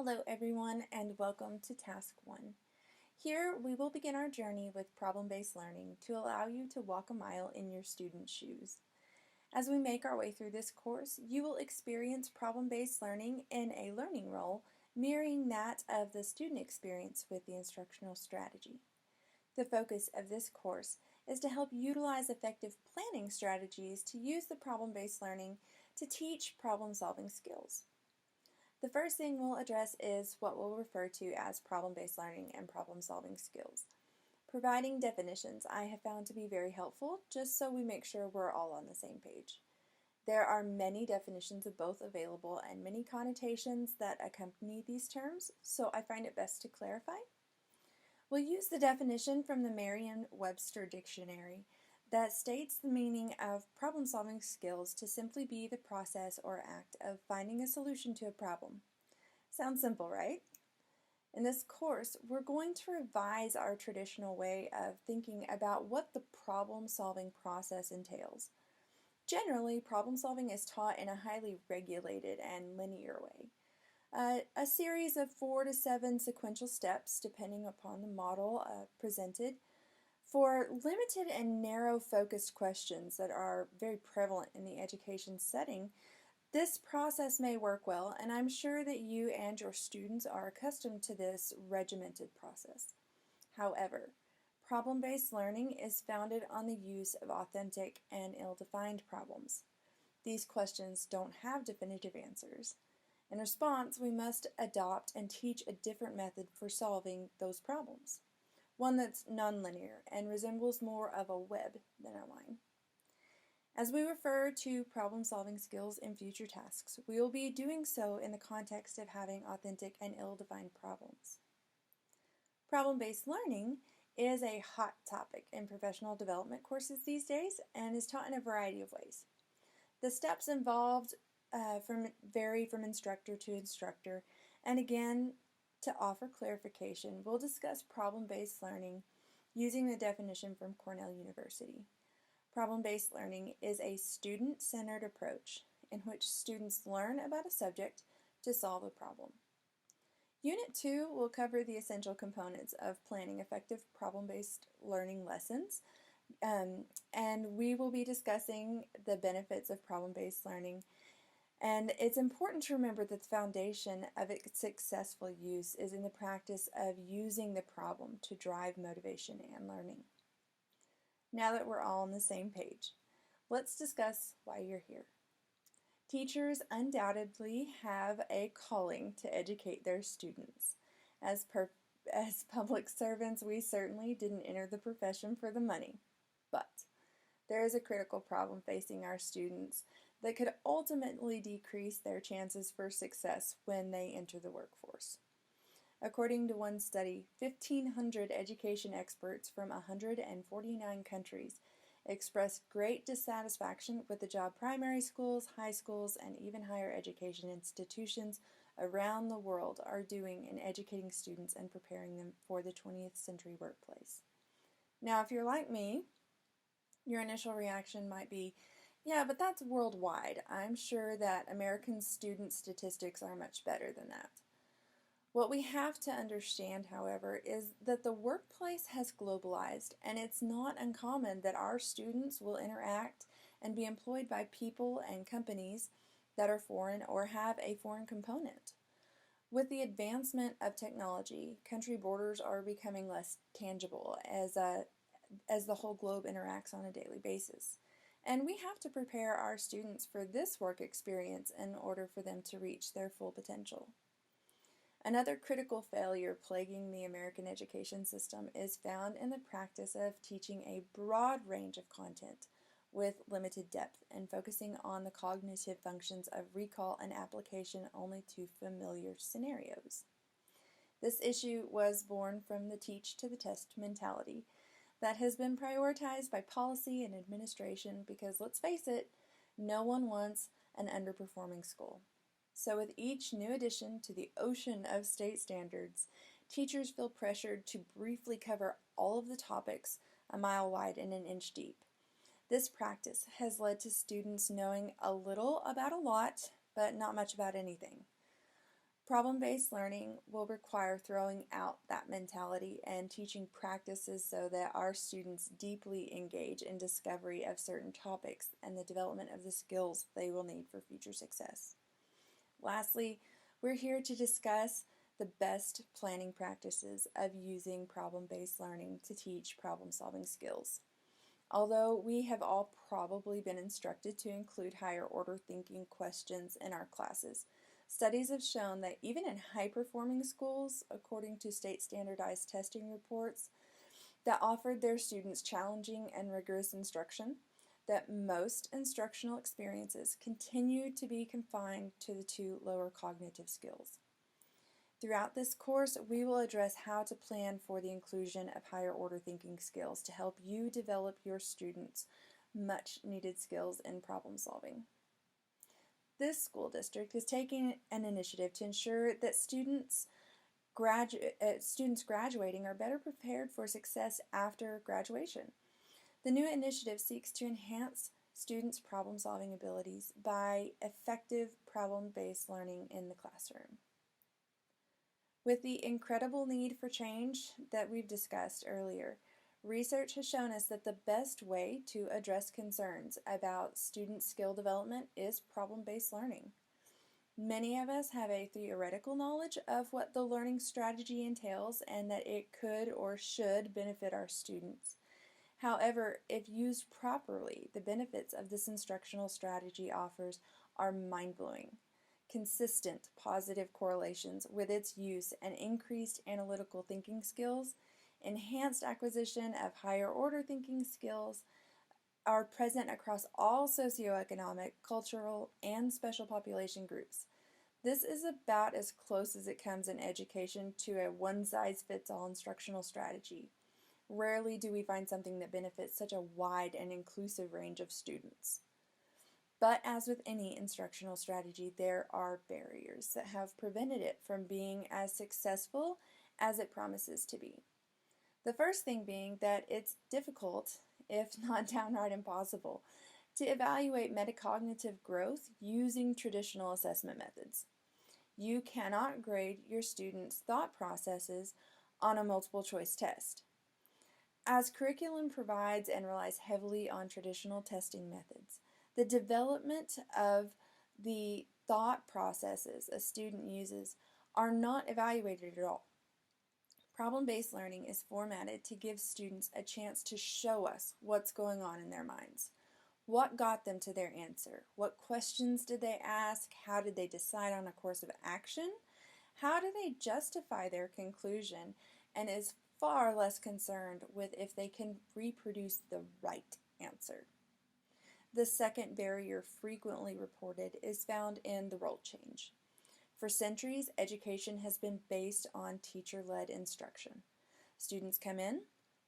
Hello everyone and welcome to Task 1. Here we will begin our journey with problem-based learning to allow you to walk a mile in your students' shoes. As we make our way through this course, you will experience problem-based learning in a learning role, mirroring that of the student experience with the instructional strategy. The focus of this course is to help utilize effective planning strategies to use the problem-based learning to teach problem-solving skills. The first thing we'll address is what we'll refer to as problem-based learning and problem-solving skills. Providing definitions I have found to be very helpful, just so we make sure we're all on the same page. There are many definitions of both available and many connotations that accompany these terms, so I find it best to clarify. We'll use the definition from the Merriam-Webster Dictionary that states the meaning of problem-solving skills to simply be the process or act of finding a solution to a problem. Sounds simple, right? In this course, we're going to revise our traditional way of thinking about what the problem-solving process entails. Generally, problem-solving is taught in a highly regulated and linear way. A series of 4 to 7 sequential steps, depending upon the model presented, for limited and narrow-focused questions that are very prevalent in the education setting. This process may work well, and I'm sure that you and your students are accustomed to this regimented process. However, problem-based learning is founded on the use of authentic and ill-defined problems. These questions don't have definitive answers. In response, we must adopt and teach a different method for solving those problems, one that's nonlinear and resembles more of a web than a line. As we refer to problem-solving skills in future tasks, we will be doing so in the context of having authentic and ill-defined problems. Problem-based learning is a hot topic in professional development courses these days and is taught in a variety of ways. The steps involved vary from instructor to instructor, and again, to offer clarification, we'll discuss problem-based learning using the definition from Cornell University. Problem-based learning is a student-centered approach in which students learn about a subject to solve a problem. Unit 2 will cover the essential components of planning effective problem-based learning lessons, and we will be discussing the benefits of problem-based learning. And it's important to remember that the foundation of its successful use is in the practice of using the problem to drive motivation and learning. Now that we're all on the same page, let's discuss why you're here. Teachers undoubtedly have a calling to educate their students. As public servants, we certainly didn't enter the profession for the money. But there is a critical problem facing our students that could ultimately decrease their chances for success when they enter the workforce. According to one study, 1,500 education experts from 149 countries expressed great dissatisfaction with the job primary schools, high schools, and even higher education institutions around the world are doing in educating students and preparing them for the 20th century workplace. Now, if you're like me, your initial reaction might be, yeah, but that's worldwide. I'm sure that American student statistics are much better than that. What we have to understand, however, is that the workplace has globalized, and it's not uncommon that our students will interact and be employed by people and companies that are foreign or have a foreign component. With the advancement of technology, country borders are becoming less tangible as the whole globe interacts on a daily basis. And we have to prepare our students for this work experience in order for them to reach their full potential. Another critical failure plaguing the American education system is found in the practice of teaching a broad range of content with limited depth and focusing on the cognitive functions of recall and application only to familiar scenarios. This issue was born from the teach to the test mentality that has been prioritized by policy and administration because, let's face it, no one wants an underperforming school. So with each new addition to the ocean of state standards, teachers feel pressured to briefly cover all of the topics a mile wide and an inch deep. This practice has led to students knowing a little about a lot, but not much about anything. Problem-based learning will require throwing out that mentality and teaching practices so that our students deeply engage in discovery of certain topics and the development of the skills they will need for future success. Lastly, we're here to discuss the best planning practices of using problem-based learning to teach problem-solving skills. Although we have all probably been instructed to include higher order thinking questions in our classes, studies have shown that even in high-performing schools, according to state standardized testing reports that offered their students challenging and rigorous instruction, that most instructional experiences continue to be confined to the two lower cognitive skills. Throughout this course, we will address how to plan for the inclusion of higher order thinking skills to help you develop your students' much needed skills in problem solving. This school district is taking an initiative to ensure that students graduating are better prepared for success after graduation. The new initiative seeks to enhance students' problem-solving abilities by effective problem-based learning in the classroom. With the incredible need for change that we've discussed earlier, research has shown us that the best way to address concerns about student skill development is problem-based learning. Many of us have a theoretical knowledge of what the learning strategy entails and that it could or should benefit our students. However, if used properly, the benefits of this instructional strategy offers are mind-blowing. Consistent positive correlations with its use and increased analytical thinking skills, enhanced acquisition of higher order thinking skills are present across all socioeconomic, cultural, and special population groups. This is about as close as it comes in education to a one-size-fits-all instructional strategy. Rarely do we find something that benefits such a wide and inclusive range of students. But as with any instructional strategy, there are barriers that have prevented it from being as successful as it promises to be. The first thing being that it's difficult, if not downright impossible, to evaluate metacognitive growth using traditional assessment methods. You cannot grade your students' thought processes on a multiple choice test. As curriculum provides and relies heavily on traditional testing methods, the development of the thought processes a student uses are not evaluated at all. Problem-based learning is formatted to give students a chance to show us what's going on in their minds. What got them to their answer? What questions did they ask? How did they decide on a course of action? How do they justify their conclusion? And is far less concerned with if they can reproduce the right answer. The second barrier frequently reported is found in the role change. For centuries, education has been based on teacher-led instruction. Students come in,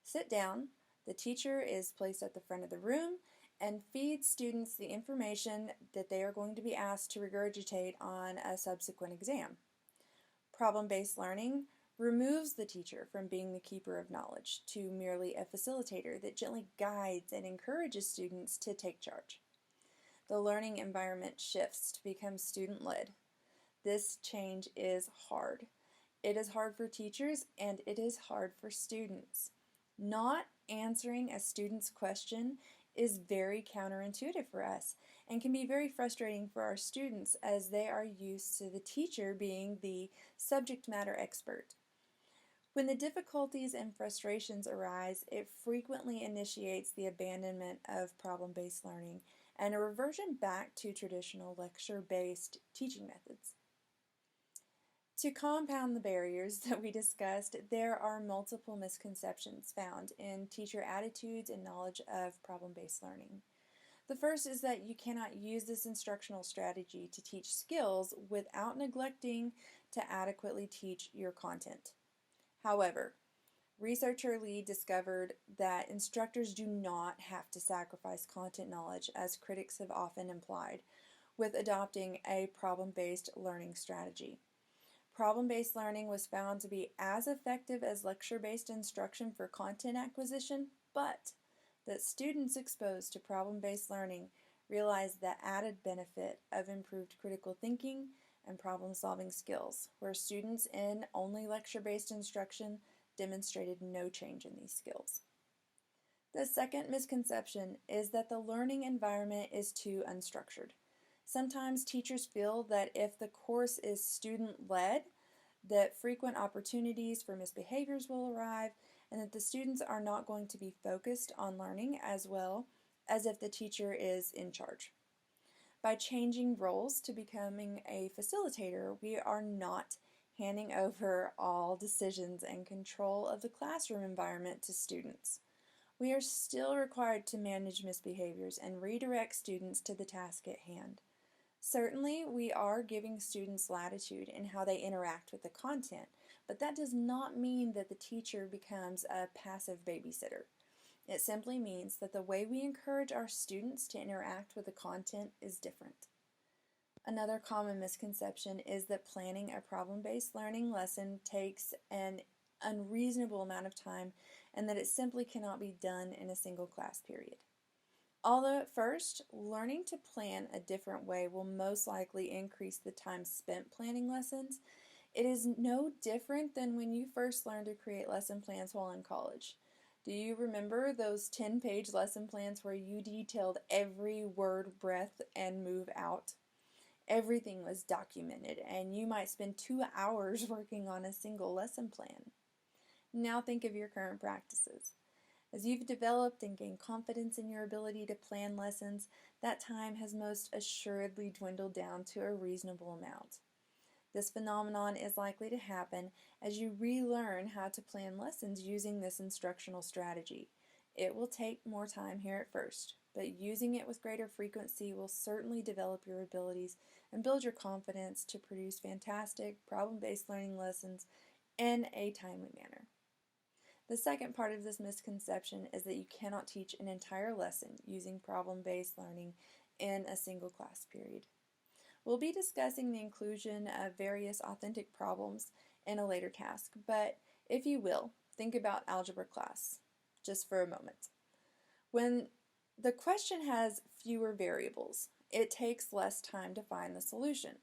sit down, the teacher is placed at the front of the room, and feeds students the information that they are going to be asked to regurgitate on a subsequent exam. Problem-based learning removes the teacher from being the keeper of knowledge to merely a facilitator that gently guides and encourages students to take charge. The learning environment shifts to become student-led. This change is hard. It is hard for teachers and it is hard for students. Not answering a student's question is very counterintuitive for us and can be very frustrating for our students as they are used to the teacher being the subject matter expert. When the difficulties and frustrations arise, it frequently initiates the abandonment of problem-based learning and a reversion back to traditional lecture-based teaching methods. To compound the barriers that we discussed, there are multiple misconceptions found in teacher attitudes and knowledge of problem-based learning. The first is that you cannot use this instructional strategy to teach skills without neglecting to adequately teach your content. However, researcher Lee discovered that instructors do not have to sacrifice content knowledge, as critics have often implied, with adopting a problem-based learning strategy. Problem-based learning was found to be as effective as lecture-based instruction for content acquisition, but that students exposed to problem-based learning realized the added benefit of improved critical thinking and problem-solving skills, where students in only lecture-based instruction demonstrated no change in these skills. The second misconception is that the learning environment is too unstructured. Sometimes teachers feel that if the course is student-led, that frequent opportunities for misbehaviors will arrive, and that the students are not going to be focused on learning as well as if the teacher is in charge. By changing roles to becoming a facilitator, we are not handing over all decisions and control of the classroom environment to students. We are still required to manage misbehaviors and redirect students to the task at hand. Certainly, we are giving students latitude in how they interact with the content, but that does not mean that the teacher becomes a passive babysitter. It simply means that the way we encourage our students to interact with the content is different. Another common misconception is that planning a problem-based learning lesson takes an unreasonable amount of time and that it simply cannot be done in a single class period. Although at first, learning to plan a different way will most likely increase the time spent planning lessons, it is no different than when you first learned to create lesson plans while in college. Do you remember those 10-page lesson plans where you detailed every word, breath, and move out? Everything was documented, and you might spend 2 hours working on a single lesson plan. Now think of your current practices. As you've developed and gained confidence in your ability to plan lessons, that time has most assuredly dwindled down to a reasonable amount. This phenomenon is likely to happen as you relearn how to plan lessons using this instructional strategy. It will take more time here at first, but using it with greater frequency will certainly develop your abilities and build your confidence to produce fantastic problem-based learning lessons in a timely manner. The second part of this misconception is that you cannot teach an entire lesson using problem-based learning in a single class period. We'll be discussing the inclusion of various authentic problems in a later task, but if you will, think about algebra class just for a moment. When the question has fewer variables, it takes less time to find the solution.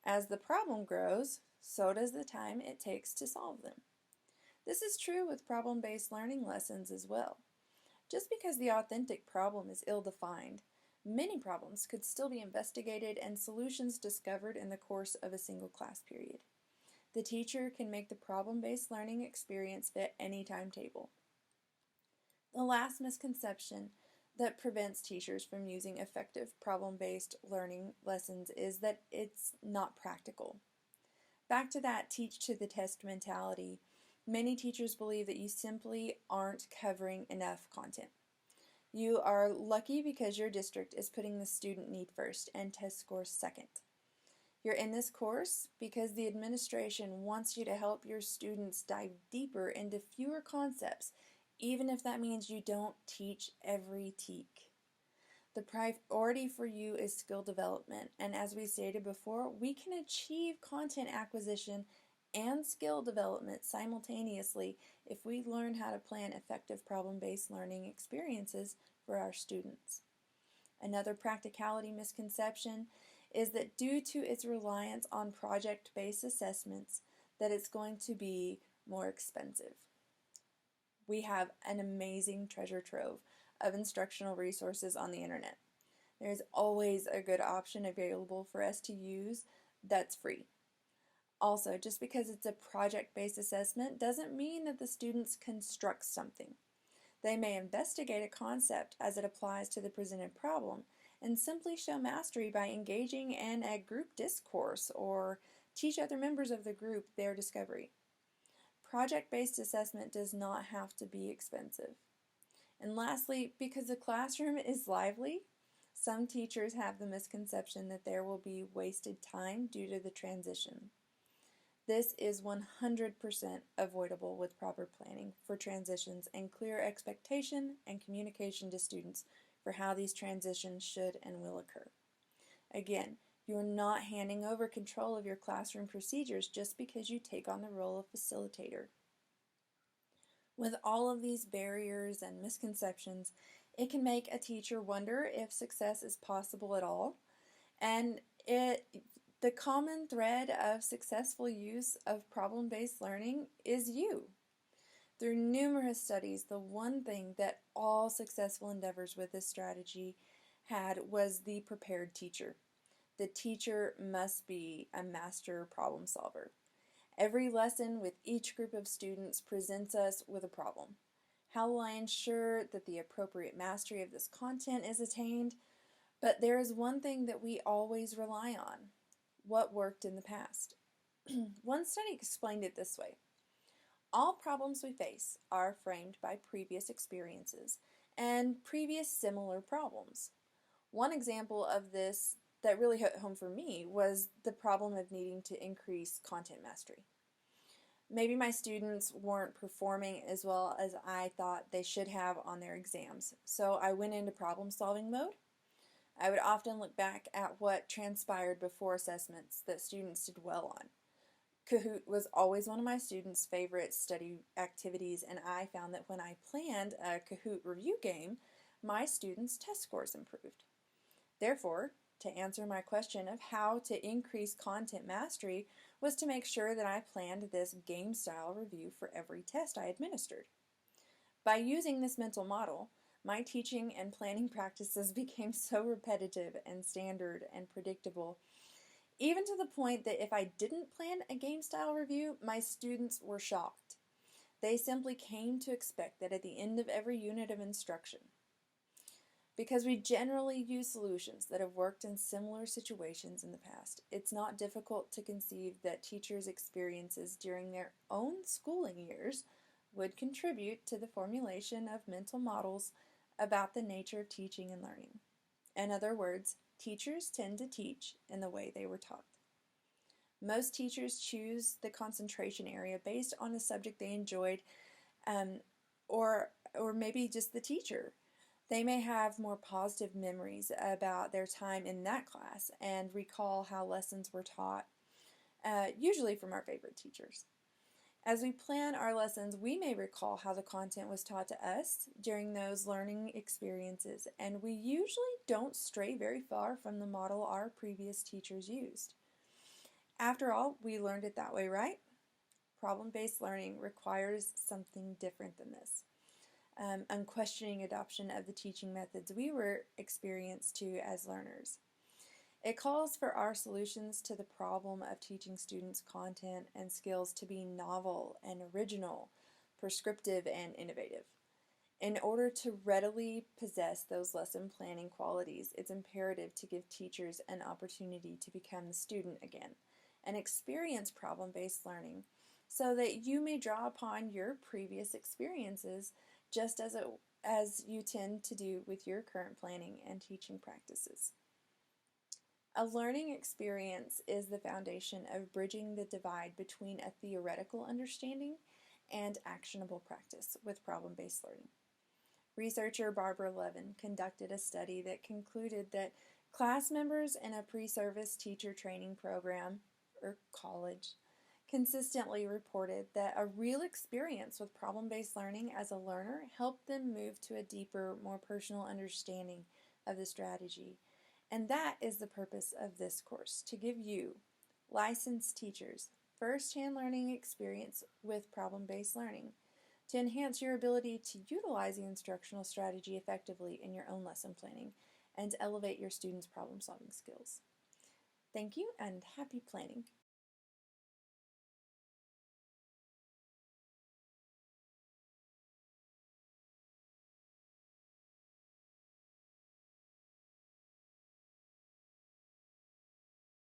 As the problem grows, so does the time it takes to solve them. This is true with problem-based learning lessons as well. Just because the authentic problem is ill-defined, many problems could still be investigated and solutions discovered in the course of a single class period. The teacher can make the problem-based learning experience fit any timetable. The last misconception that prevents teachers from using effective problem-based learning lessons is that it's not practical. Back to that teach to the test mentality, many teachers believe that you simply aren't covering enough content. You are lucky because your district is putting the student need first and test scores second. You're in this course because the administration wants you to help your students dive deeper into fewer concepts, even if that means you don't teach every TEK. The priority for you is skill development, and as we stated before, we can achieve content acquisition and skill development simultaneously if we learn how to plan effective problem-based learning experiences for our students. Another practicality misconception is that due to its reliance on project-based assessments, that it's going to be more expensive. We have an amazing treasure trove of instructional resources on the internet. There's always a good option available for us to use that's free. Also, just because it's a project-based assessment doesn't mean that the students construct something. They may investigate a concept as it applies to the presented problem and simply show mastery by engaging in a group discourse or teach other members of the group their discovery. Project-based assessment does not have to be expensive. And lastly, because the classroom is lively, some teachers have the misconception that there will be wasted time due to the transition. This is 100% avoidable with proper planning for transitions and clear expectation and communication to students for how these transitions should and will occur. Again, you're not handing over control of your classroom procedures just because you take on the role of facilitator. With all of these barriers and misconceptions, it can make a teacher wonder if success is possible at all, and The common thread of successful use of problem-based learning is you. Through numerous studies, the one thing that all successful endeavors with this strategy had was the prepared teacher. The teacher must be a master problem solver. Every lesson with each group of students presents us with a problem. How will I ensure that the appropriate mastery of this content is attained? But there is one thing that we always rely on: what worked in the past. One study explained it this way: all problems we face are framed by previous experiences and previous similar problems. One example of this that really hit home for me was the problem of needing to increase content mastery. Maybe my students weren't performing as well as I thought they should have on their exams, so I went into problem-solving mode. I would often look back at what transpired before assessments that students did well on. Kahoot was always one of my students' favorite study activities, and I found that when I planned a Kahoot review game, my students' test scores improved. Therefore, to answer my question of how to increase content mastery was to make sure that I planned this game-style review for every test I administered. By using this mental model, my teaching and planning practices became so repetitive and standard and predictable, even to the point that if I didn't plan a game-style review, my students were shocked. They simply came to expect that at the end of every unit of instruction. Because we generally use solutions that have worked in similar situations in the past, it's not difficult to conceive that teachers' experiences during their own schooling years would contribute to the formulation of mental models about the nature of teaching and learning. In other words, teachers tend to teach in the way they were taught. Most teachers choose the concentration area based on a subject they enjoyed, or maybe just the teacher. They may have more positive memories about their time in that class and recall how lessons were taught, usually from our favorite teachers. As we plan our lessons, we may recall how the content was taught to us during those learning experiences, and we usually don't stray very far from the model our previous teachers used. After all, we learned it that way, right? Problem-based learning requires something different than this. Unquestioning adoption of the teaching methods we were experienced to as learners. It calls for our solutions to the problem of teaching students content and skills to be novel and original, prescriptive and innovative. In order to readily possess those lesson planning qualities, it's imperative to give teachers an opportunity to become the student again and experience problem-based learning so that you may draw upon your previous experiences just as you tend to do with your current planning and teaching practices. A learning experience is the foundation of bridging the divide between a theoretical understanding and actionable practice with problem-based learning. Researcher Barbara Levin conducted a study that concluded that class members in a pre-service teacher training program, or college, consistently reported that a real experience with problem-based learning as a learner helped them move to a deeper, more personal understanding of the strategy. And that is the purpose of this course, to give you, licensed teachers, first-hand learning experience with problem-based learning, to enhance your ability to utilize the instructional strategy effectively in your own lesson planning, and to elevate your students' problem-solving skills. Thank you, and happy planning.